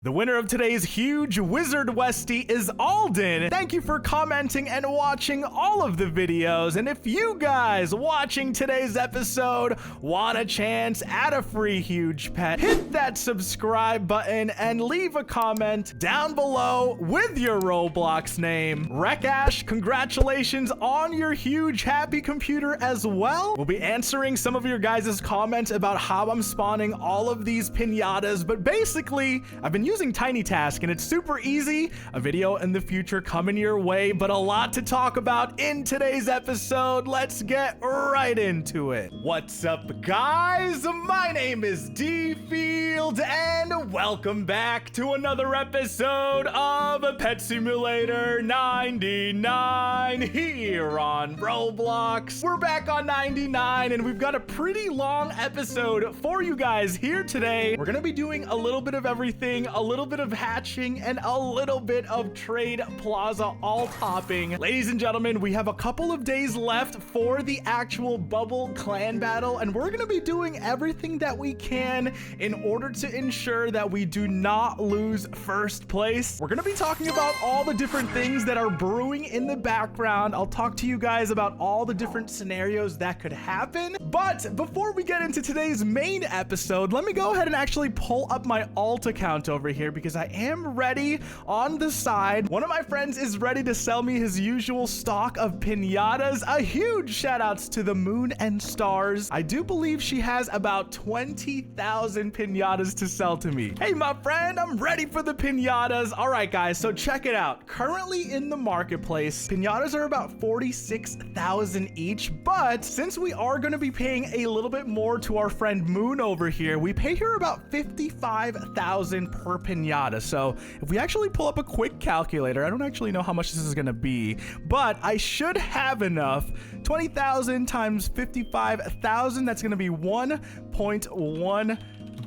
The winner of today's huge Wizard Westie is Alden. Thank you for commenting and watching all of the videos. And if you guys watching today's episode want a chance at a free huge pet, hit that subscribe button and leave a comment down below with your Roblox name. Rekash, congratulations on your huge happy computer as well. We'll be answering some of your guys' comments about how I'm spawning all of these pinatas, but basically, I've been using Tiny Task and it's super easy. A video in the future coming your way, but a lot to talk about in today's episode. Let's get right into it. What's up, guys? My name is Dfield and welcome back to another episode of Pet Simulator 99 here on Roblox. We're back on 99 and we've got a pretty long episode for you guys here today. We're gonna be doing a little bit of everything, a little bit of hatching, and a little bit of trade plaza all topping. Ladies and gentlemen, we have a couple of days left for the actual bubble clan battle, and we're gonna be doing everything that we can in order to ensure that we do not lose first place. We're gonna be talking about all the different things that are brewing in the background. I'll talk to you guys about all the different scenarios that could happen. But before we get into today's main episode, let me go ahead and actually pull up my alt account over here because I am ready on the side. One of my friends is ready to sell me his usual stock of pinatas. A huge shout outs to the Moon and Stars. I do believe she has about 20,000 pinatas to sell to me. Hey, my friend, I'm ready for the pinatas. All right, guys, so check it out. Currently in the marketplace, pinatas are about 46,000 each, but since we are going to be paying a little bit more to our friend Moon over here, we pay her about 55,000 per pinata. So if we actually pull up a quick calculator, I don't actually know how much this is going to be, but I should have enough. 20,000 times 55,000, that's going to be 1.1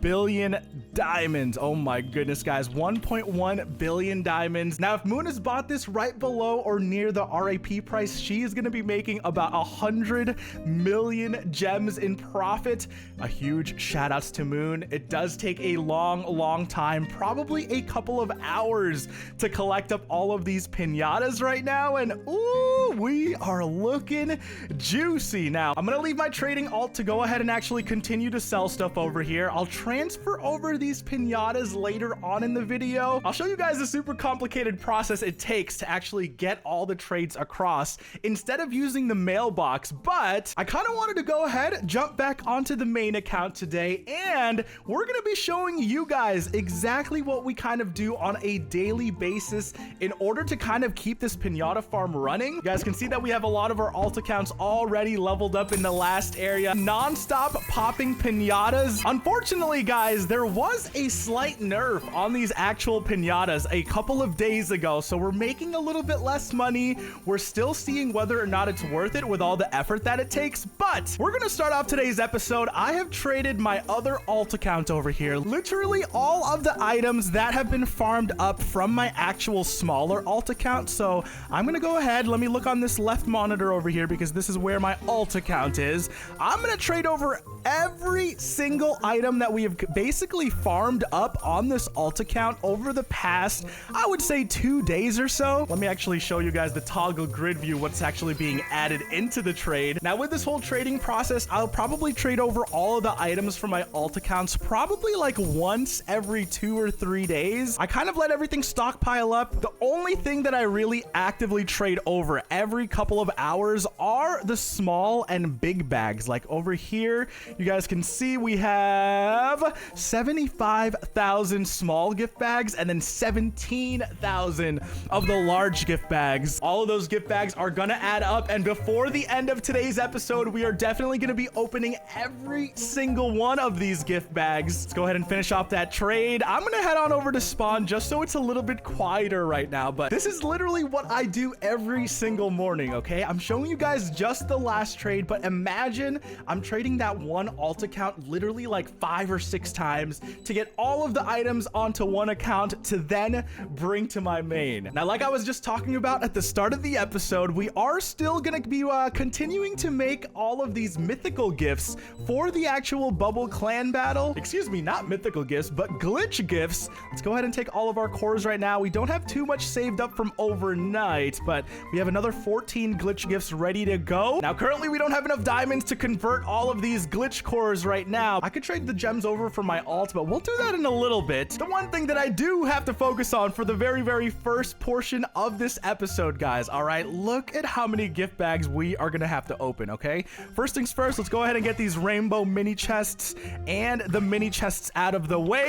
billion diamonds. Oh my goodness, guys, 1.1 billion diamonds. Now, if Moon has bought this right below or near the RAP price, she is going to be making about 100 million gems in profit. A huge shout outs to Moon. It does take a long time, probably a couple of hours to collect up all of these pinatas right now, and ooh, we are looking juicy. Now, I'm gonna leave my trading alt to go ahead and actually continue to sell stuff over here. I'll transfer over these pinatas later on in the video. I'll show you guys the super complicated process it takes to actually get all the trades across instead of using the mailbox, but I kind of wanted to go ahead, jump back onto the main account today, and we're going to be showing you guys exactly what we kind of do on a daily basis in order to kind of keep this pinata farm running. You guys can see that we have a lot of our alt accounts already leveled up in the last area, non-stop popping pinatas. Unfortunately, guys, there was a slight nerf on these actual pinatas a couple of days ago, so we're making a little bit less money. We're still seeing whether or not it's worth it with all the effort that it takes, but we're gonna start off today's episode. I have traded my other alt account over here, literally all of the items that have been farmed up from my actual smaller alt account. So I'm gonna go ahead, let me look on this left monitor over here because this is where my alt account is. I'm gonna trade over every single item that we have basically farmed up on this alt account over the past, I would say, 2 days or so. Let me actually show you guys the toggle grid view, what's actually being added into the trade. Now, with this whole trading process, I'll probably trade over all of the items from my alt accounts probably like once every 2 or 3 days. I kind of let everything stockpile up. The only thing that I really actively trade over every couple of hours are the small and big bags. Like over here, you guys can see we have 75,000 small gift bags and then 17,000 of the large gift bags. All of those gift bags are gonna add up, and before the end of today's episode, we are definitely gonna be opening every single one of these gift bags. Let's go ahead and finish off that trade. I'm gonna head on over to spawn just so it's a little bit quieter right now, but this is literally what I do every single morning, okay? I'm showing you guys just the last trade, but imagine I'm trading that one alt account literally like 5 or 6 times to get all of the items onto one account to then bring to my main. Now, like I was just talking about at the start of the episode, we are still gonna be continuing to make all of these mythical gifts for the actual bubble clan battle. Excuse me, not mythical gifts, but glitch gifts. Let's go ahead and take all of our cores right now. We don't have too much saved up from overnight, but we have another 14 glitch gifts ready to go. Now, currently we don't have enough diamonds to convert all of these glitch cores right now. I could trade the gems over for my alt, but we'll do that in a little bit. The one thing that I do have to focus on for the very first portion of this episode, guys, all right, look at how many gift bags we are gonna have to open. Okay, first things first, let's go ahead and get these rainbow mini chests and the mini chests out of the way.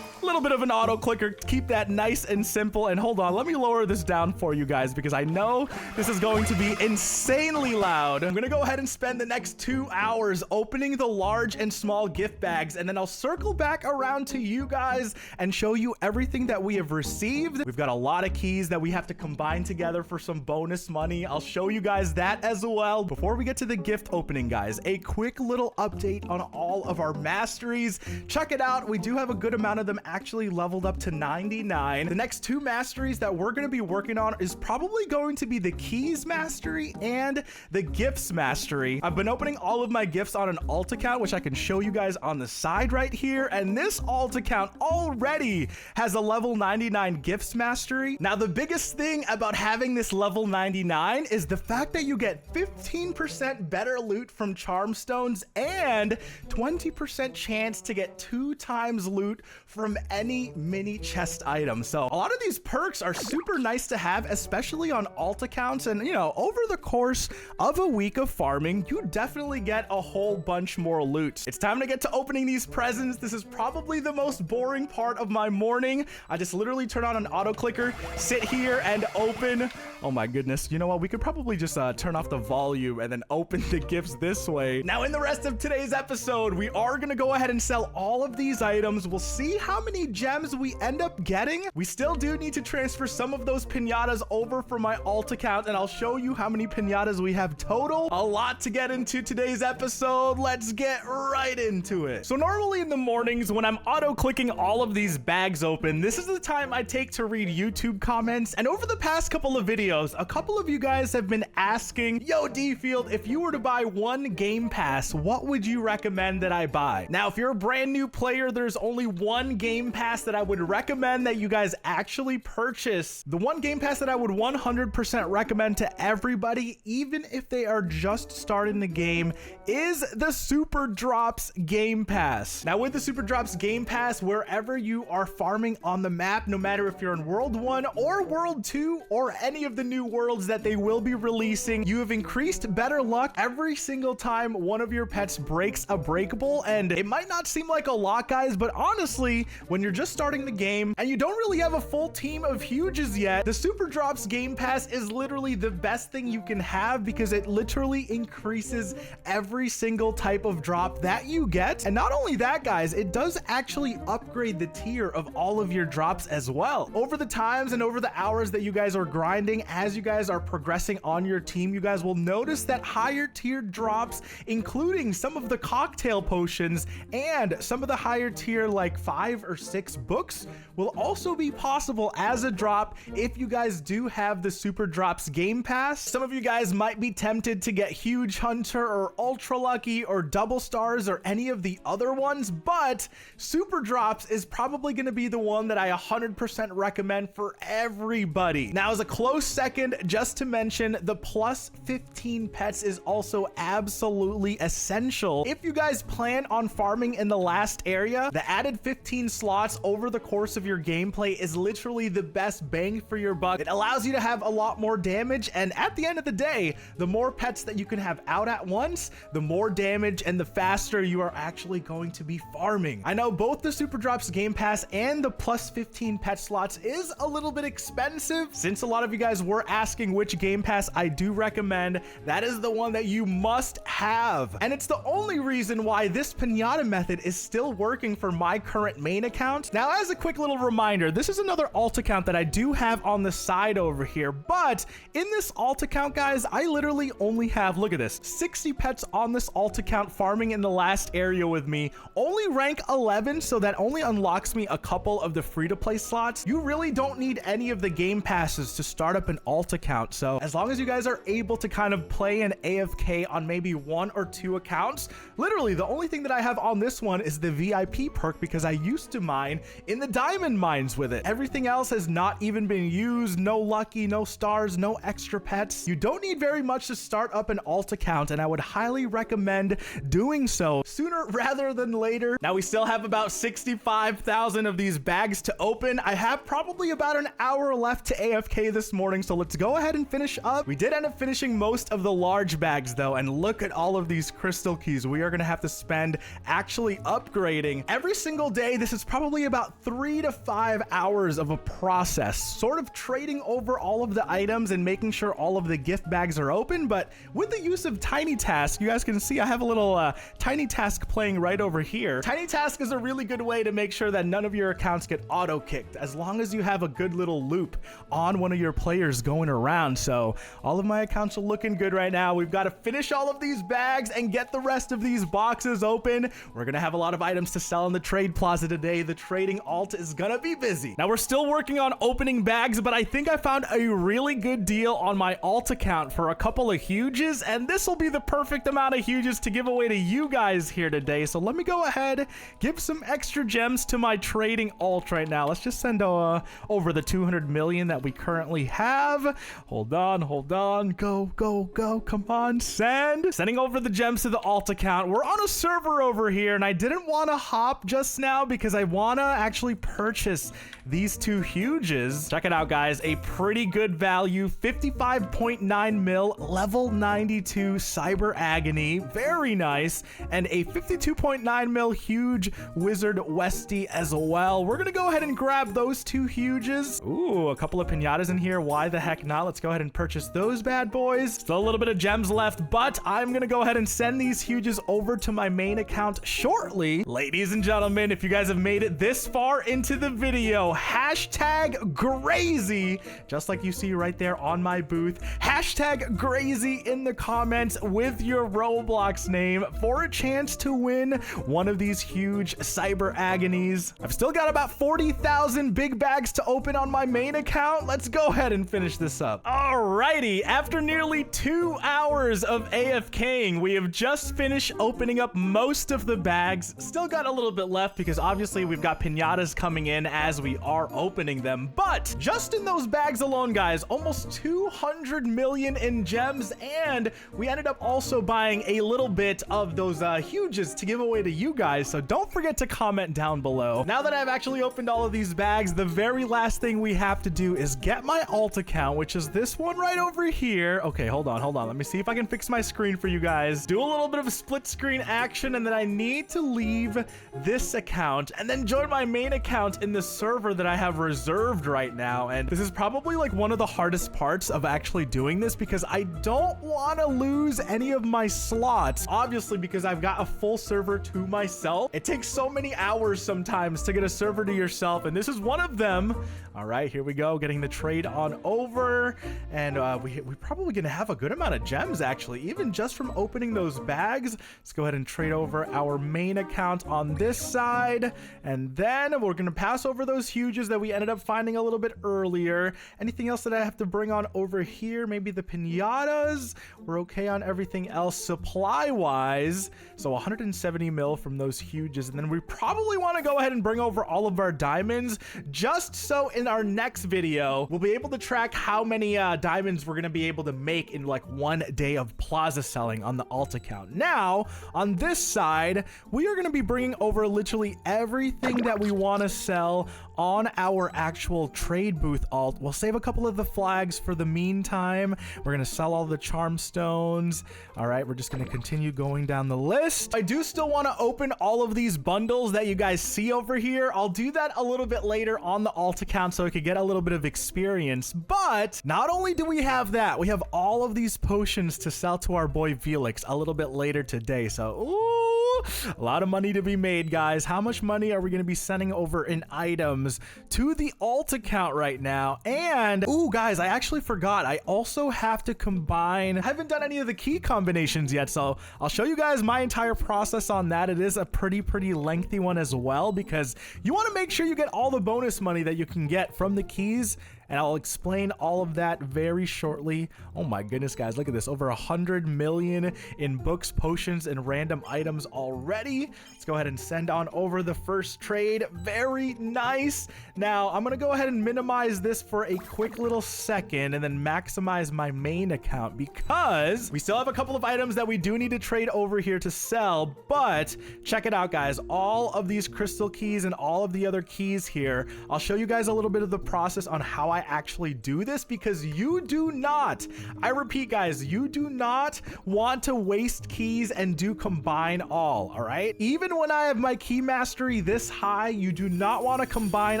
A little bit of an auto clicker, keep that nice and simple. And hold on, let me lower this down for you guys because I know this is going to be insanely loud. I'm gonna go ahead and spend the next 2 hours opening the large and small gift bags, and then I'll circle back around to you guys and show you everything that we have received. We've got a lot of keys that we have to combine together for some bonus money. I'll show you guys that as well. Before we get to the gift opening, guys, a quick little update on all of our masteries. Check it out, we do have a good amount of them actually leveled up to 99. The next 2 masteries that we're going to be working on is probably going to be the keys mastery and the gifts mastery. I've been opening all of my gifts on an alt account, which I can show you guys on the side right here, and this alt account already has a level 99 gifts mastery. Now, the biggest thing about having this level 99 is the fact that you get 15% better loot from charm stones and 20% chance to get 2 times loot from any mini chest item. So a lot of these perks are super nice to have, especially on alt accounts. And, you know, over the course of a week of farming, you definitely get a whole bunch more loot. It's time to get to opening these presents. This is probably the most boring part of my morning. I just literally turn on an auto clicker, sit here and open. Oh my goodness. You know what? We could probably just turn off the volume and then open the gifts this way. Now, in the rest of today's episode, we are going to go ahead and sell all of these items. We'll see how many gems we end up getting. We still do need to transfer some of those pinatas over from my alt account, and I'll show you how many pinatas we have total. A lot to get into today's episode. Let's get right into it. So normally in the mornings when I'm auto clicking all of these bags open, this is the time I take to read YouTube comments. And over the past couple of videos, a couple of you guys have been asking, yo, Dfield, if you were to buy one game pass, what would you recommend that I buy? Now, if you're a brand new player, there's only one game pass that I would recommend that you guys actually purchase. The one game pass that I would 100% recommend to everybody, even if they are just starting the game, is the SUPERDROPS Gamepass. Now, with the SUPERDROPS Gamepass, wherever you are farming on the map, no matter if you're in World 1 or World 2 or any of the new worlds that they will be releasing, you have increased better luck every single time one of your pets breaks a breakable. And it might not seem like a lot, guys, but honestly, when you're just starting the game and you don't really have a full team of huges yet, the SUPERDROPS Gamepass is literally the best thing you can have because it literally increases every single type of drop that you get. And not only that, guys, it does actually upgrade the tier of all of your drops as well. Over the times and over the hours that you guys are grinding, as you guys are progressing on your team, you guys will notice that higher tier drops, including some of the cocktail potions and some of the higher tier like 5 or 6 books, will also be possible as a drop if you guys do have the SUPERDROPS Gamepass. Some of you guys might be tempted to get Huge Hunter or Ultra Lucky or Double Stars or any of the other ones, but SUPERDROPS is probably going to be the one that I 100% recommend for everybody. Now, as a close second, just to mention, the plus 15 pets is also absolutely essential. If you guys plan on farming in the last area, the added 15 slots over the course of your gameplay is literally the best bang for your buck. It allows you to have a lot more damage, and at the end of the day, the more pets that you can have out at once, the more damage and the faster you are actually going to be farming. I know both the SUPERDROPS Gamepass and the plus 15 pet slots is a little bit expensive. Since a lot of you guys were asking which Game Pass I do recommend, that is the one that you must have. And it's the only reason why this pinata method is still working for my current main account. Now, as a quick little reminder, this is another alt account that I do have on the side over here, but in this alt account, guys, I literally only have, look at this, 60 pets on this alt account farming in the last area with me, only rank 11, so that only unlocks me a couple of the free-to-play slots. You really don't need any of the game passes to start up an alt account, so as long as you guys are able to kind of play an AFK on maybe 1 or 2 accounts, literally the only thing that I have on this one is the VIP perk because I used to mine in the diamond mines with it. Everything else has not even been used. No lucky, no stars, no extra pets. You don't need very much to start up an alt account, and I would highly recommend doing so sooner rather than later. Now we still have about 65,000 of these bags to open. I have probably about an hour left to AFK this morning, so let's go ahead and finish up. We did end up finishing most of the large bags though, and look at all of these crystal keys we are gonna have to spend actually upgrading every single day. This is probably about 3 to 5 hours of a process, sort of trading over all of the items and making sure all of the gift bags are open. But with the use of Tiny Task, you guys can see I have a little Tiny Task playing right over here. Tiny Task is a really good way to make sure that none of your accounts get auto kicked, as long as you have a good little loop on one of your players going around. So all of my accounts are looking good right now. We've got to finish all of these bags and get the rest of these boxes open. We're gonna have a lot of items to sell in the trade plaza today. The trading alt is gonna be busy. Now we're still working on opening bags, but I think I found a really good deal on my alt account for a couple of huges, and this will be the perfect amount of huges to give away to you guys here today. So let me go ahead, give some extra gems to my trading alt right now. Let's just send over the 200 million that we currently have. Hold on, go, come on, sending over the gems to the alt account. We're on a server over here, and I didn't want to hop just now because I want to actually purchase these 2 huges. Check it out, guys, a pretty good value, 55.9 mil, level 92 cyber agony, very nice, and a 52.9 mil huge wizard westie as well. We're gonna go ahead and grab those 2 huges. Ooh, a couple of pinatas in here, why the heck not? Let's go ahead and purchase those bad boys. Still a little bit of gems left, but I'm gonna go ahead and send these huges over to my main account shortly. Ladies and gentlemen, if you guys have made it this far into the video, hashtag Grazy, just like you see right there on my booth, hashtag Grazy in the comments with your Roblox name for a chance to win one of these huge cyber agonies. I've still got about 40,000 big bags to open on my main account. Let's go ahead and finish this up. Alrighty, after nearly 2 hours of AFKing, we have just finished opening up most of the bags. Still got a little bit left because obviously we've got pinatas coming in as we are opening them, but just in those bags alone, guys, almost 200 million in gems, and we ended up also buying a little bit of those huges to give away to you guys, so don't forget to comment down below. Now that I've actually opened all of these bags, the very last thing we have to do is get my alt account, which is this one right over here. Okay, hold on, let me see if I can fix my screen for you guys. Do a little bit of a split screen action, and then I need to leave this account and then join my main account in the server that I have reserved right now. And this is probably like one of the hardest parts of actually doing this because I don't want to lose any of my slots, obviously, because I've got a full server to myself. It takes so many hours sometimes to get a server to yourself, and this is one of them. All right, here we go, getting the trade on over, and we're probably gonna have a good amount of gems actually, even just from opening those bags. Let's go ahead and trade over our main account on this side, and then we're gonna pass over those huges that we ended up finding a little bit earlier. Anything else that I have to bring on over here? Maybe the pinatas. We're okay on everything else supply wise, so 170 mil from those huges, and then we probably want to go ahead and bring over all of our diamonds, just so in our next video we'll be able to track how many diamonds we're going to be able to make in like 1 day of plaza selling on the alt account. Now on this side, we are going to be bringing over literally everything that we want to sell on our actual trade booth alt. We'll save a couple of the flags for the meantime. We're gonna sell all the charm stones. All right, we're just gonna continue going down the list. I do still want to open all of these bundles that you guys see over here. I'll do that a little bit later on the alt account so I could get a little bit of experience. But not only do we have that, we have all of these potions to sell to our boy Felix a little bit later today. So, ooh, a lot of money to be made, guys. How much money are we going to be sending over in items to the alt account right now? And, ooh, guys, I actually forgot. I also have to combine. I haven't done any of the key combinations yet, so I'll show you guys my entire process on that. It is a pretty lengthy one as well, because you want to make sure you get all the bonus money that you can get from the keys, and I'll explain all of that very shortly. Oh my goodness, guys, look at this. Over 100 million in books, potions, and random items already. Let's go ahead and send on over the first trade. Very nice. Now, I'm going to go ahead and minimize this for a quick little second and then maximize my main account, because we still have a couple of items that we do need to trade over here to sell. But check it out, guys. All of these crystal keys and all of the other keys here, I'll show you guys a little bit of the process on how I actually do this, because you do not, I repeat, guys, you do not want to waste keys and do combine all right? Even when I have my key mastery this high, you do not want to combine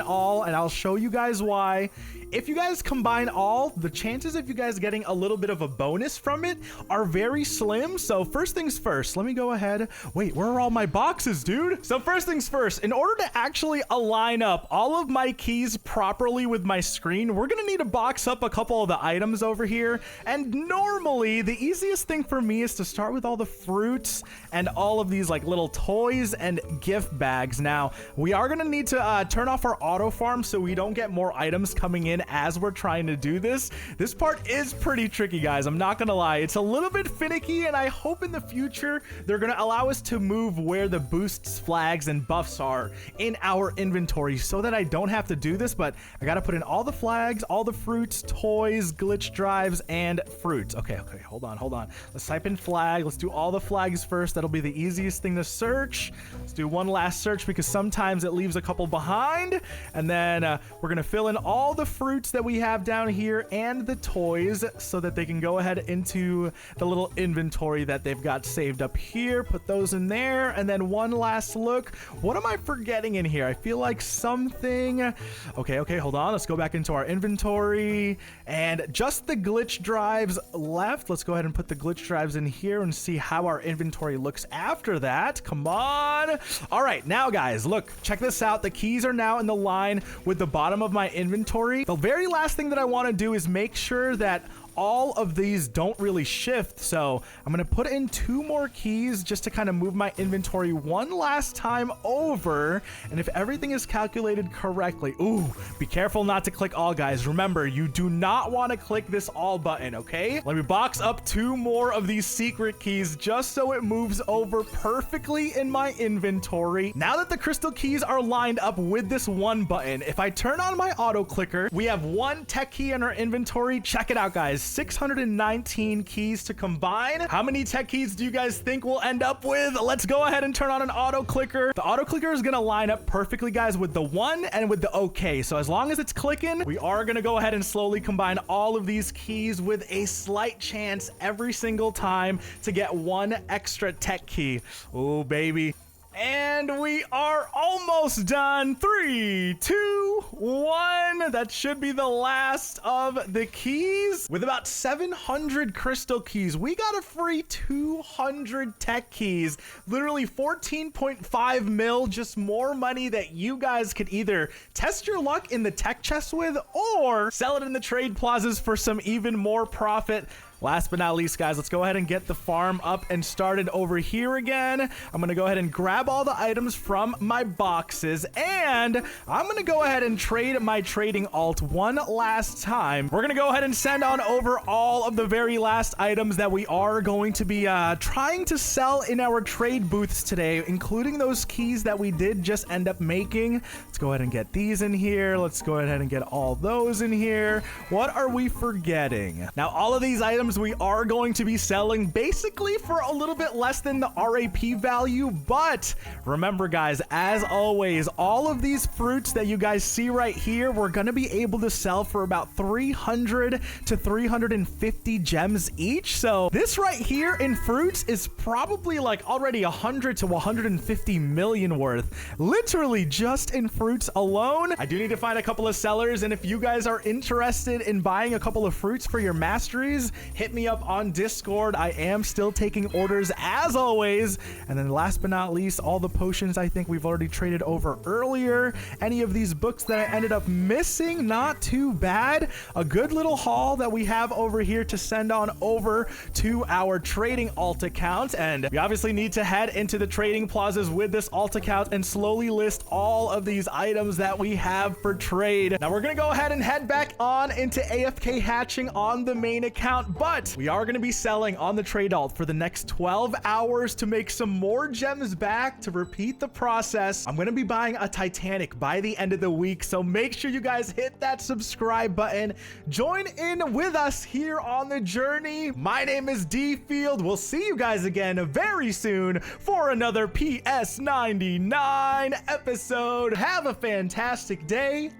all, and I'll show you guys why. If you guys combine all, the chances of you guys getting a little bit of a bonus from it are very slim. So first things first, let me go ahead. Wait, where are all my boxes, dude? So first things first, in order to actually align up all of my keys properly with my screen, we're gonna need to box up a couple of the items over here. And normally the easiest thing for me is to start with all the fruits and all of these like little toys and gift bags. Now we are gonna need to turn off our auto farm so we don't get more items coming in as we're trying to do this. This part is pretty tricky, guys. I'm not gonna lie. It's a little bit finicky, and I hope in the future they're gonna allow us to move where the boosts, flags, and buffs are in our inventory so that I don't have to do this. But I gotta put in all the flags, all the fruits, toys, glitch drives, and fruits. Okay, hold on. Let's type in flag. Let's do all the flags first. That'll be the easiest thing to search. Let's do one last search because sometimes it leaves a couple behind. And then we're gonna fill in all the fruits that we have down here and the toys so that they can go ahead into the little inventory that they've got saved up here. Put those in there, and then one last look. What am I forgetting in here? I feel like something. Okay, hold on. Let's go back into our inventory, and just the glitch drives left. Let's go ahead and put the glitch drives in here and see how our inventory looks after that. Come on. All right, now guys, look, check this out. The keys are now in the line with the bottom of my inventory. The very last thing that I want to do is make sure that all of these don't really shift. So I'm going to put in 2 more keys just to kind of move my inventory one last time over. And if everything is calculated correctly, ooh, be careful not to click all, guys. Remember, you do not want to click this all button, okay? Let me box up 2 more of these secret keys just so it moves over perfectly in my inventory. Now that the crystal keys are lined up with this one button, if I turn on my auto clicker, we have 1 tech key in our inventory. Check it out, guys. 619 keys to combine. How many tech keys do you guys think we'll end up with? Let's go ahead and turn on an auto clicker. The auto clicker is going to line up perfectly, guys, with the 1 and with the OK. So as long as it's clicking, we are going to go ahead and slowly combine all of these keys with a slight chance every single time to get 1 extra tech key. Oh, baby. And we are almost done. 3, 2, 1. That should be the last of the keys. With about 700 crystal keys, we got a free 200 tech keys. Literally 14.5 mil, just more money that you guys could either test your luck in the tech chest with or sell it in the trade plazas for some even more profit. Last but not least, guys, let's go ahead and get the farm up and started over here again. I'm going to go ahead and grab all the items from my boxes, and I'm going to go ahead and trade my trading alt one last time. We're going to go ahead and send on over all of the very last items that we are going to be trying to sell in our trade booths today, including those keys that we did just end up making. Let's go ahead and get these in here. Let's go ahead and get all those in here. What are we forgetting? Now, all of these items items we are going to be selling basically for a little bit less than the RAP value. But remember guys, as always, all of these fruits that you guys see right here, we're going to be able to sell for about 300 to 350 gems each. So this right here in fruits is probably like already 100 to 150 million worth, literally just in fruits alone. I do need to find a couple of sellers, and if you guys are interested in buying a couple of fruits for your masteries, hit me up on Discord. I am still taking orders as always. And then last but not least, all the potions I think we've already traded over earlier. Any of these books that I ended up missing, not too bad. A good little haul that we have over here to send on over to our trading alt account. And we obviously need to head into the trading plazas with this alt account and slowly list all of these items that we have for trade. Now we're gonna go ahead and head back on into AFK hatching on the main account, but we are gonna be selling on the trade alt for the next 12 hours to make some more gems back to repeat the process. I'm gonna be buying a Titanic by the end of the week, so make sure you guys hit that subscribe button. Join in with us here on the journey. My name is Dfield. We'll see you guys again very soon for another PS99 episode. Have a fantastic day.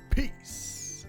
Peace.